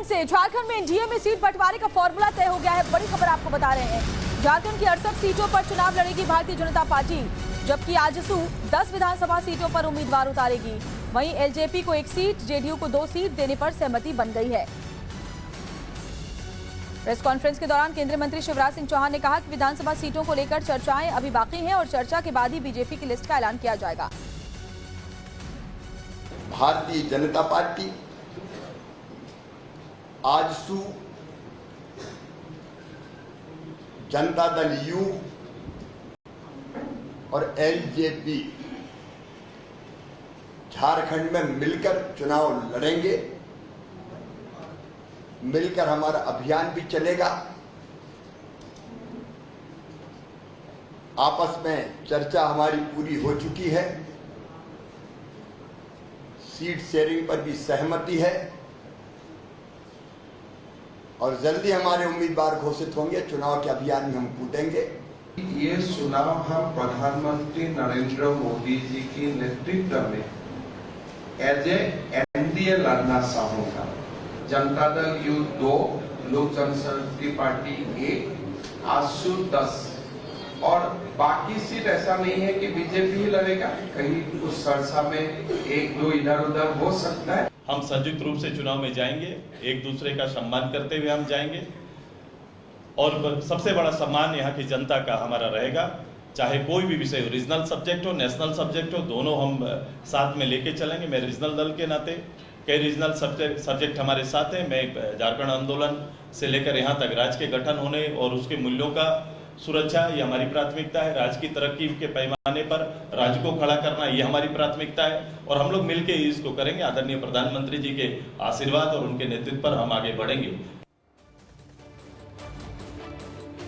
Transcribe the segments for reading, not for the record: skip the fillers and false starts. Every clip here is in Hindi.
झारखंड से झारखंड में एनडीए में सीट बंटवारे का फॉर्मूला तय हो गया है। बड़ी खबर आपको बता रहे हैं। झारखंड की 68 सीटों पर चुनाव लड़ेगी भारतीय जनता पार्टी, जबकि आजसू 10 विधानसभा सीटों पर उम्मीदवार उतारेगी। वहीं एलजेपी को 1 सीट, जेडीयू को 2 सीट देने पर सहमति बन गई है। प्रेस कॉन्फ्रेंस के दौरान केंद्रीय मंत्री शिवराज सिंह चौहान ने कहा कि विधानसभा सीटों को लेकर चर्चाएं अभी बाकी हैं और चर्चा के बाद ही बीजेपी की लिस्ट का ऐलान किया जाएगा। भारतीय जनता पार्टी, आजसू, जनता दल यू और एलजेपी झारखंड में मिलकर चुनाव लड़ेंगे। मिलकर हमारा अभियान भी चलेगा। आपस में चर्चा हमारी पूरी हो चुकी है। सीट शेयरिंग पर भी सहमति है और जल्दी हमारे उम्मीदवार घोषित होंगे। चुनाव के अभियान में हम कूदेंगे। ये चुनाव हम प्रधानमंत्री नरेंद्र मोदी जी की नेतृत्व में एज एनडीए लड़ना चाहूंगा। जनता दल यू 2, लोक जनशक्ति पार्टी 1, आजसू 10 और बाकी सीट ऐसा नहीं है कि बीजेपी ही लड़ेगा। कहीं कुछ सरसा में 1-2 इधर उधर हो सकता है। हम संयुक्त रूप से चुनाव में जाएंगे, एक दूसरे का सम्मान करते हुए हम जाएंगे और सबसे बड़ा सम्मान यहाँ की जनता का हमारा रहेगा। चाहे कोई भी विषय हो, रीजनल सब्जेक्ट हो, नेशनल सब्जेक्ट हो, दोनों हम साथ में लेके चलेंगे। मैं रीजनल दल के नाते कई रीजनल सब्जेक्ट हमारे साथ हैं। मैं झारखंड आंदोलन से लेकर यहाँ तक राज्य के गठन होने और उसके मूल्यों का सुरक्षा, ये हमारी प्राथमिकता है। राज्य की तरक्की के पैमाने पर राज्य को खड़ा करना, ये हमारी प्राथमिकता है और हम लोग मिलकर इसको करेंगे। आदरणीय प्रधानमंत्री जी के आशीर्वाद और उनके नेतृत्व पर हम आगे बढ़ेंगे।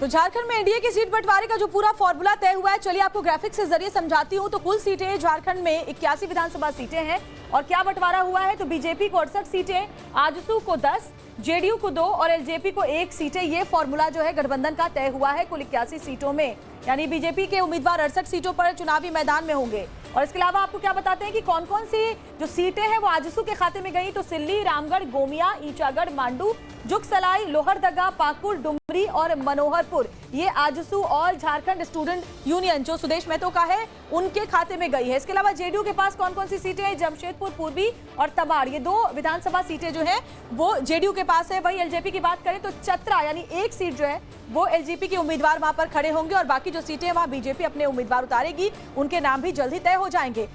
तो झारखंड में एनडीए की सीट बंटवारे का जो पूरा फॉर्मूला तय हुआ है, चलिए आपको ग्राफिक्स के जरिए समझाती हूं। तो कुल सीटें झारखंड में 81 विधानसभा सीटें हैं और क्या बंटवारा हुआ है, तो बीजेपी को 68 सीटें, आजसू को 10, जेडीयू को 2 और एलजेपी को 1 सीटें। ये फॉर्मूला जो है गठबंधन का तय हुआ है। कुल 81 सीटों में यानी बीजेपी के उम्मीदवार 68 सीटों पर चुनावी मैदान में होंगे। और इसके अलावा आपको क्या बताते हैं कि कौन कौन सी जो सीटें हैं वो आजसू के खाते में गई। तो सिल्ली, रामगढ़, गोमिया, ईचागढ़, मांडू, जुगसलाई, लोहरदगा, पाकुड़, डुमरी और मनोहरपुर, ये आजसू और झारखंड स्टूडेंट यूनियन जो सुदेश महतो का है उनके खाते में गई है। इसके अलावा जेडीयू के पास कौन कौन सी सीटें हैं, जमशेदपुर पूर्वी और तबाड़, ये 2 विधानसभा सीटें जो हैं वो जेडीयू के पास है। वही एलजेपी की बात करें तो चतरा यानी 1 सीट जो है वो एलजेपी के उम्मीदवार वहां पर खड़े होंगे और बाकी जो सीटें वहां बीजेपी अपने उम्मीदवार उतारेगी, उनके नाम भी जल्द ही तय हो जाएंगे।